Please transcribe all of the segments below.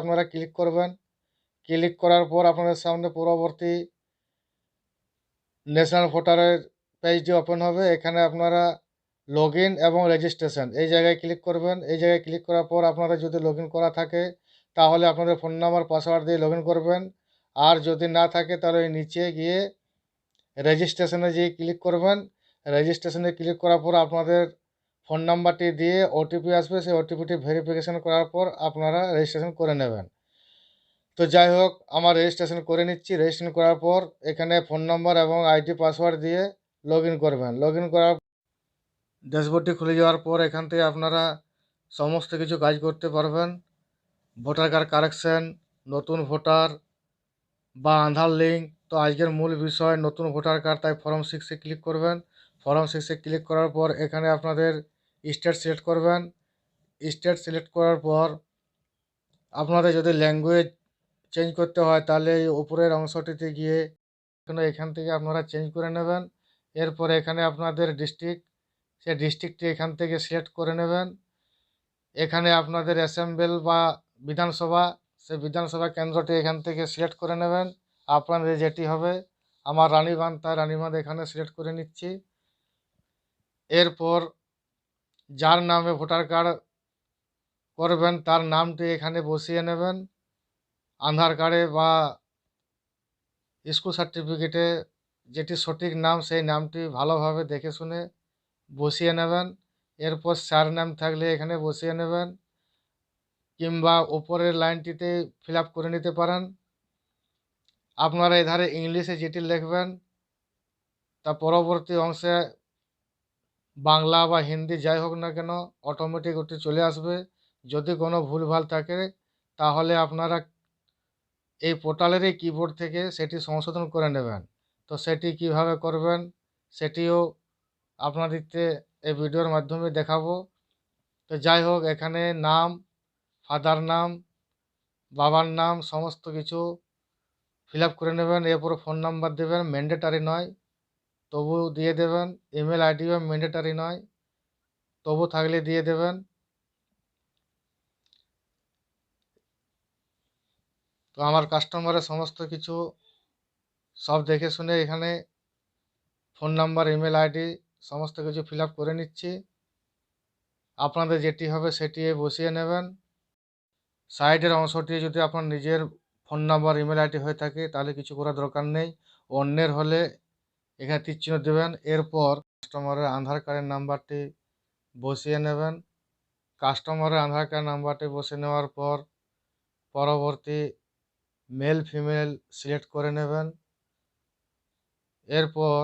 আপনারা ক্লিক করবেন। ক্লিক করার পর আপনাদের সামনে পরবর্তী ন্যাশনাল ভোটারের পেজটি ওপেন হবে। এখানে আপনারা লগ ইন এবং রেজিস্ট্রেশন এই জায়গায় ক্লিক করবেন। এই জায়গায় ক্লিক করার পর আপনাদের যদি লগ ইন করা থাকে তাহলে আপনাদের ফোন নাম্বার পাসওয়ার্ড দিয়ে লগ ইন করবেন। আর যদি না থাকে তাহলে নিচে গিয়ে রেজিস্ট্রেশনে যেয়ে ক্লিক করবেন। রেজিস্ট্রেশনে ক্লিক করার পর আপনাদের ফোন নাম্বারটি দিয়ে ওটিপি আসবে। সেই ওটিপিটি ভেরিফিকেশন করার পর আপনারা রেজিস্ট্রেশন করে নেবেন। তো যাই হোক, আমার রেজিস্ট্রেশন করে নিচ্ছি। রেজিস্ট্রেশন করার পর এখানে ফোন নাম্বার এবং আইডি পাসওয়ার্ড দিয়ে লগ ইন করবেন। লগ ইন করার ড্যাশবোর্ডটি খুলে যাওয়ার পর এখান থেকে আপনারা সমস্ত কিছু কাজ করতে পারবেন। ভোটার কার্ড কারেকশন, নতুন ভোটার বা আধার লিঙ্ক। তো আজকের মূল বিষয় নতুন ভোটার কার্ড, তাই ফর্ম 6-এ ক্লিক করবেন। ফর্ম 6-এ ক্লিক করার পর এখানে আপনাদের স্টেট সিলেক্ট করবেন। স্টেট সিলেক্ট করার পর আপনাদের যদি ল্যাঙ্গুয়েজ চেঞ্জ করতে হয় তাহলে এই উপরের অংশটিতে গিয়ে এখান থেকে আপনারা চেঞ্জ করে নেবেন। এরপরে এখানে আপনাদের ডিস্ট্রিক্ট, সেই ডিস্ট্রিক্টটি এখান থেকে সিলেক্ট করে নেবেন। এখানে আপনাদের অ্যাসেম্বল বা বিধানসভা, সেই বিধানসভা কেন্দ্রটি এখান থেকে সিলেক্ট করে নেবেন। আপনাদের যেটি হবে, আমার রানীবাঁধ, তাই রানীবাঁধ এখানে সিলেক্ট করে নিচ্ছি। এরপর যার নামে ভোটার কার্ড করবেন তার নামটি এখানে বসিয়ে নেবেন। আধার কার্ডে বা স্কুল সার্টিফিকেটে যেটি সঠিক নাম সেই নামটি ভালোভাবে দেখে শুনে বসিয়ে নেবেন। এরপর স্যার নাম থাকলে এখানে বসিয়ে নেবেন, কিংবা ওপরের লাইনটিতে ফিল আপ করে নিতে পারেন। আপনারা এধারে ইংলিশে যেটি লিখবেন তা পরবর্তী অংশে বাংলা বা হিন্দি যাই হোক না কেন অটোমেটিক ওটি চলে আসবে। যদি কোনো ভুলভাল থাকে তাহলে আপনারা এই পোর্টালেরই কিবোর্ড থেকে সেটি সংশোধন করে নেবেন। তো সেটি কিভাবে করবেন সেটিও আপনাদেরকে এই ভিডিওর মাধ্যমে দেখাবো। তো যাই হোক, এখানে নাম, ফাদার নাম, বাবার নাম সমস্ত কিছু ফিল আপ করে নেবেন। এরপর ফোন নাম্বার দেবেন, ম্যান্ডেটারি নয় তবু দিয়ে দেবেন। ইমেল আইডিও ম্যান্ডেটারি নয় তবু থাকলে দিয়ে দেবেন। তো আমার কাস্টমারের সমস্ত কিছু সব দেখে শুনে এখানে ফোন নাম্বার, ইমেল আইডি সমস্ত কিছু ফিল আপ করে নিচ্ছি। আপনাদের যেটি হবে সেটি বসিয়ে নেবেন। সাইডের অংশটি যদি আপনার নিজের ফোন নাম্বার, ইমেল আইডি হয়ে থাকে তাহলে কিছু করার দরকার নেই। অন্যের হলে এখানে তীর চিহ্ন দেবেন। এরপর কাস্টমারের আধার কার্ডের নাম্বারটি বসিয়ে নেবেন। কাস্টমারের আধার কার্ড নাম্বারটি বসিয়ে নেওয়ার পর পরবর্তী মেল ফিমেল সিলেক্ট করে নেবেন। এরপর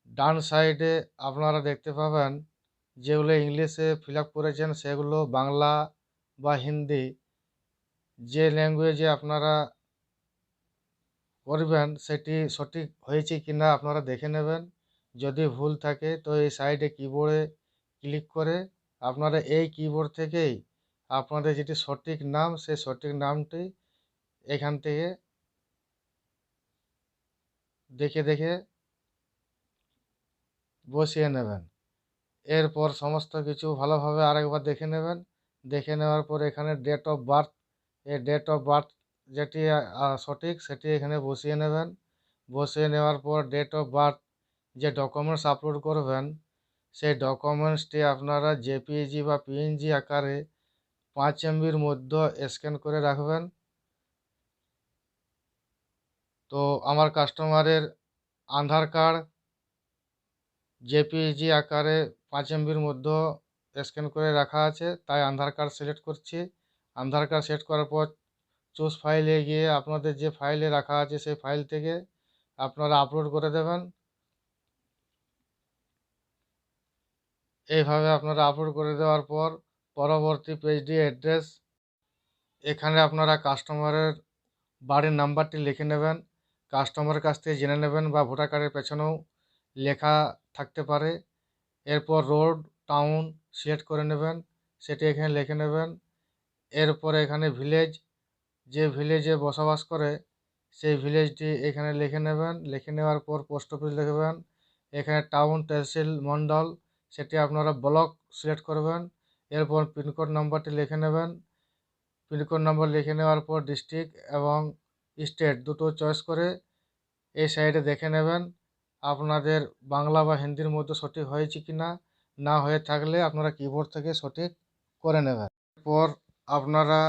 ডান সাইডে আপনারা দেখতে পাবেন যেগুলো ইংলিশে ফিল আপ করেছেন সেগুলো বাংলা বা হিন্দি যে ল্যাঙ্গুয়েজে আপনারা করবেন সেটি সঠিক হয়েছে কি না আপনারা দেখে নেবেন। যদি ভুল থাকে তো এই সাইডে কিবোর্ডে ক্লিক করে আপনারা এই কিবোর্ড থেকেই আপনাদের যেটি সঠিক নাম সেই সঠিক নামটি এখান থেকে দেখে দেখে বসিয়ে নেবেন। এরপর সমস্ত কিছু ভালোভাবে আরেকবার দেখে নেবেন। দেখে নেওয়ার পর এখানে ডেট অফ বার্থ, এই ডেট অফ বার্থ যেটি সঠিক সেটি এখানে বসিয়ে নেবেন। বসিয়ে নেওয়ার পর ডেট অফ বার্থ যে ডকুমেন্টস আপলোড করবেন সেই ডকুমেন্টসটি আপনারা জেপিইজি বা পিএনজি আকারে 5 MBর মধ্যে স্ক্যান করে রাখবেন। তো আমার কাস্টমারের আধার কার্ড জেপিইজি আকারে 5 MBর মধ্যে স্ক্যান করে রাখা আছে, তাই আধার কার্ড সিলেক্ট করছি। আধার কার্ড সিলেক্ট করার পর চুজ ফাইলে গিয়ে আপনাদের যে ফাইলে রাখা আছে সেই ফাইল থেকে আপনারা আপলোড করে দেবেন। এইভাবে আপনারা আপলোড করে দেওয়ার পর পরবর্তী পেজটি অ্যাড্রেস, এখানে আপনারা কাস্টমারের বাড়ির নাম্বারটি লিখে নেবেন। কাস্টমারের কাছ থেকে জেনে নেবেন বা ভোটার কার্ডের পেছনেও লেখা থাকতে পারে। এরপর রোড, টাউন সিলেক্ট করে নেবেন, সেটি এখানে লিখে নেবেন। এরপরে এখানে ভিলেজ, যে ভিলেজে বসবাস করে সেই ভিলেজটি এখানে লিখে নেবেন। লিখে নেওয়ার পর পোস্ট অফিস লিখবেন। এখানে টাউন, তহসিল, মন্ডল সেটি আপনারা ব্লক সিলেক্ট করবেন। এরপর পিনকোড নাম্বারটি লিখে নেবেন। পিনকোড নম্বর লিখে নেওয়ার পর ডিস্ট্রিক্ট এবং স্টেট দুটো চয়েস করে এই সাইডে দেখে নেবেন আপনাদের বাংলা বা হিন্দির মধ্যে সঠিক হয়েছে কি না। না হয়ে থাকলে আপনারা কিবোর্ড থেকে সঠিক করে নেবেন। এরপর আপনারা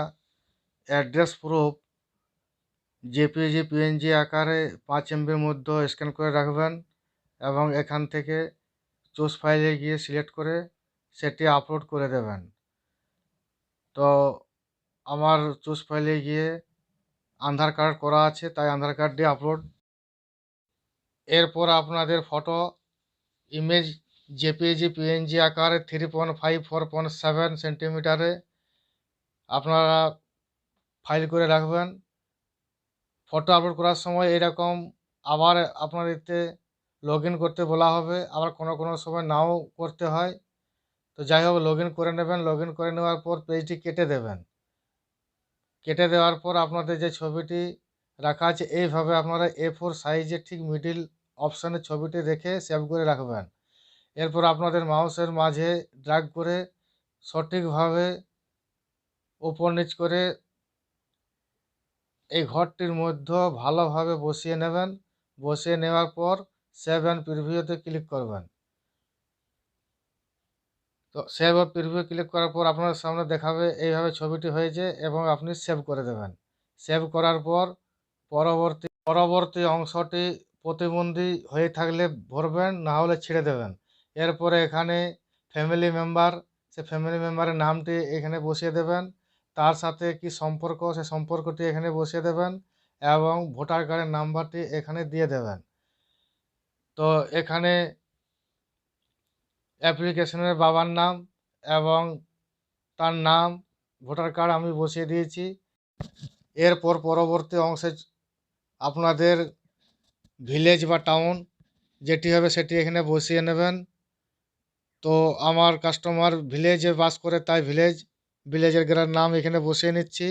অ্যাড্রেস প্রুফ জেপিজি পিএনজি আকারে 5 MBর মধ্যে স্ক্যান করে রাখবেন এবং এখান থেকে চুজ ফাইলে গিয়ে সিলেক্ট করে সেটি আপলোড করে দেবেন। তো আমার চুজ ফাইলে গিয়ে আধার কার্ড করা আছে, তাই আধার কার্ডটি আপলোড। এরপর আপনাদের ফটো ইমেজ জেপিজি পিএনজি আকারে 3.5 4.7 সেন্টিমিটারে আপনারা ফাইল করে রাখবেন। ফটো আপলোড করার সময় এরকম আবার আপনাদেরকে লগ ইন করতে বলা হবে, আবার কোনো কোনো সময় নাও করতে হয়। তো যাই হোক লগ ইন করে নেবেন। লগ ইন করে নেওয়ার পর পেজটি কেটে দেবেন। কেটে দেওয়ার পর আপনাদের যে ছবিটি রাখা আছে এইভাবে আপনারা A4 সাইজের ঠিক মিডিল অপশানে ছবিটি রেখে সেভ করে রাখবেন। এরপর আপনাদের মাউসের মাঝে ড্র্যাগ করে সঠিকভাবে ওপর নিচ করে এই ঘরটির মধ্যে ভালোভাবে বসিয়ে নেবেন। বসিয়ে নেওয়ার পর সেভ অ্যান্ড প্রিভিউতে ক্লিক করবেন। তো সেভ আর প্রিভিউ ক্লিক করার পর আপনার সামনে দেখাবে এইভাবে ছবিটি হয়েছে এবং আপনি সেভ করে দেবেন। সেভ করার পর পরবর্তী অংশটি প্রতিবন্ধী হয়ে থাকলে ভরবেন, না হলে ছেড়ে দেবেন। এরপরে এখানে ফ্যামিলি মেম্বার, সে ফ্যামিলি মেম্বারের নামটি এখানে বসিয়ে দেবেন। তার সাথে কি সম্পর্ক সে সম্পর্কটি এখানে বসিয়ে দেবেন এবং ভোটার কার্ডের নাম্বারটি এখানে দিয়ে দেবেন। তো এখানে অ্যাপ্লিকেশনের বাবার নাম এবং তার নাম ভোটার কার্ড আমি বসিয়ে দিয়েছি। এরপর পরবর্তী অংশে আপনাদের ভিলেজ বা টাউন যেটি হবে সেটি এখানে বসিয়ে নেবেন। তো আমার কাস্টমার ভিলেজে বাস করে তাই ভিলেজের নাম এখানে বসিয়ে নিচ্ছি।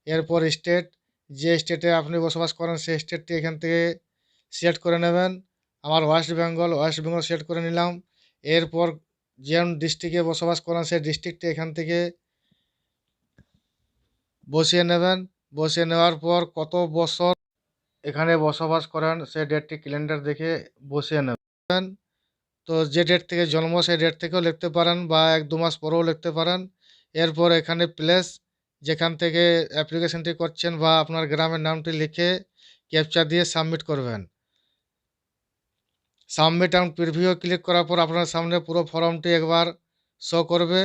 এরপর স্টেট, যে স্টেটে আপনি বসবাস করেন সেই স্টেটটি এখান থেকে সিলেক্ট করে নেবেন। আমার ওয়েস্ট বেঙ্গল সিলেক্ট করে নিলাম। এরপর যে ডিস্ট্রিক্টে বসবাস করেন সেই ডিস্ট্রিক্টটি এখান থেকে বসিয়ে নেবেন। বসিয়ে নেওয়ার পর কত বছর এখানে বসবাস করেন সেই ডেটটি ক্যালেন্ডার দেখে বসিয়ে নেবেন। তো যে ডেট থেকে জন্ম সেই ডেট থেকেও লিখতে পারেন বা 1-2 মাস পরেও লিখতে পারেন। এরপর এখানে প্লেস যেখান থেকে অ্যাপ্লিকেশনটি করছেন বা আপনার গ্রামের নামটি লিখে ক্যাপচা দিয়ে সাবমিট করবেন। সাবমিট অ্যান্ড প্রিভিউ ক্লিক করার পর আপনার সামনে পুরো ফর্মটি একবার শো করবে।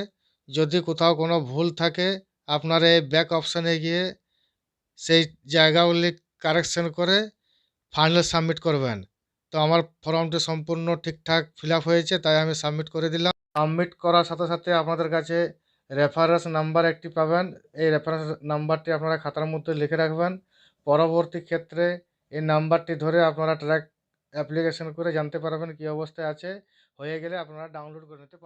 যদি কোথাও কোনো ভুল থাকে আপনার এই ব্যাক অপশানে গিয়ে সেই জায়গাগুলি কারেকশন করে ফাইনাল সাবমিট করবেন। তো আমার ফর্মটি সম্পূর্ণ ঠিকঠাক ফিল আপ হয়েছে, তাই আমি সাবমিট করে দিলাম। সাবমিট করার সাথে সাথে আপনাদের কাছে রেফারেন্স নাম্বার একটি পাবেন। এই রেফারেন্স নাম্বারটি আপনারা খাতার মধ্যে লিখে রাখবেন। পরবর্তী ক্ষেত্রে এই নাম্বারটি ধরে আপনারা ট্র্যাক অ্যাপ্লিকেশন করে জানতে পারবেন কী অবস্থায় আছে। হয়ে গেলে আপনারা ডাউনলোড করে নিতে পারবেন।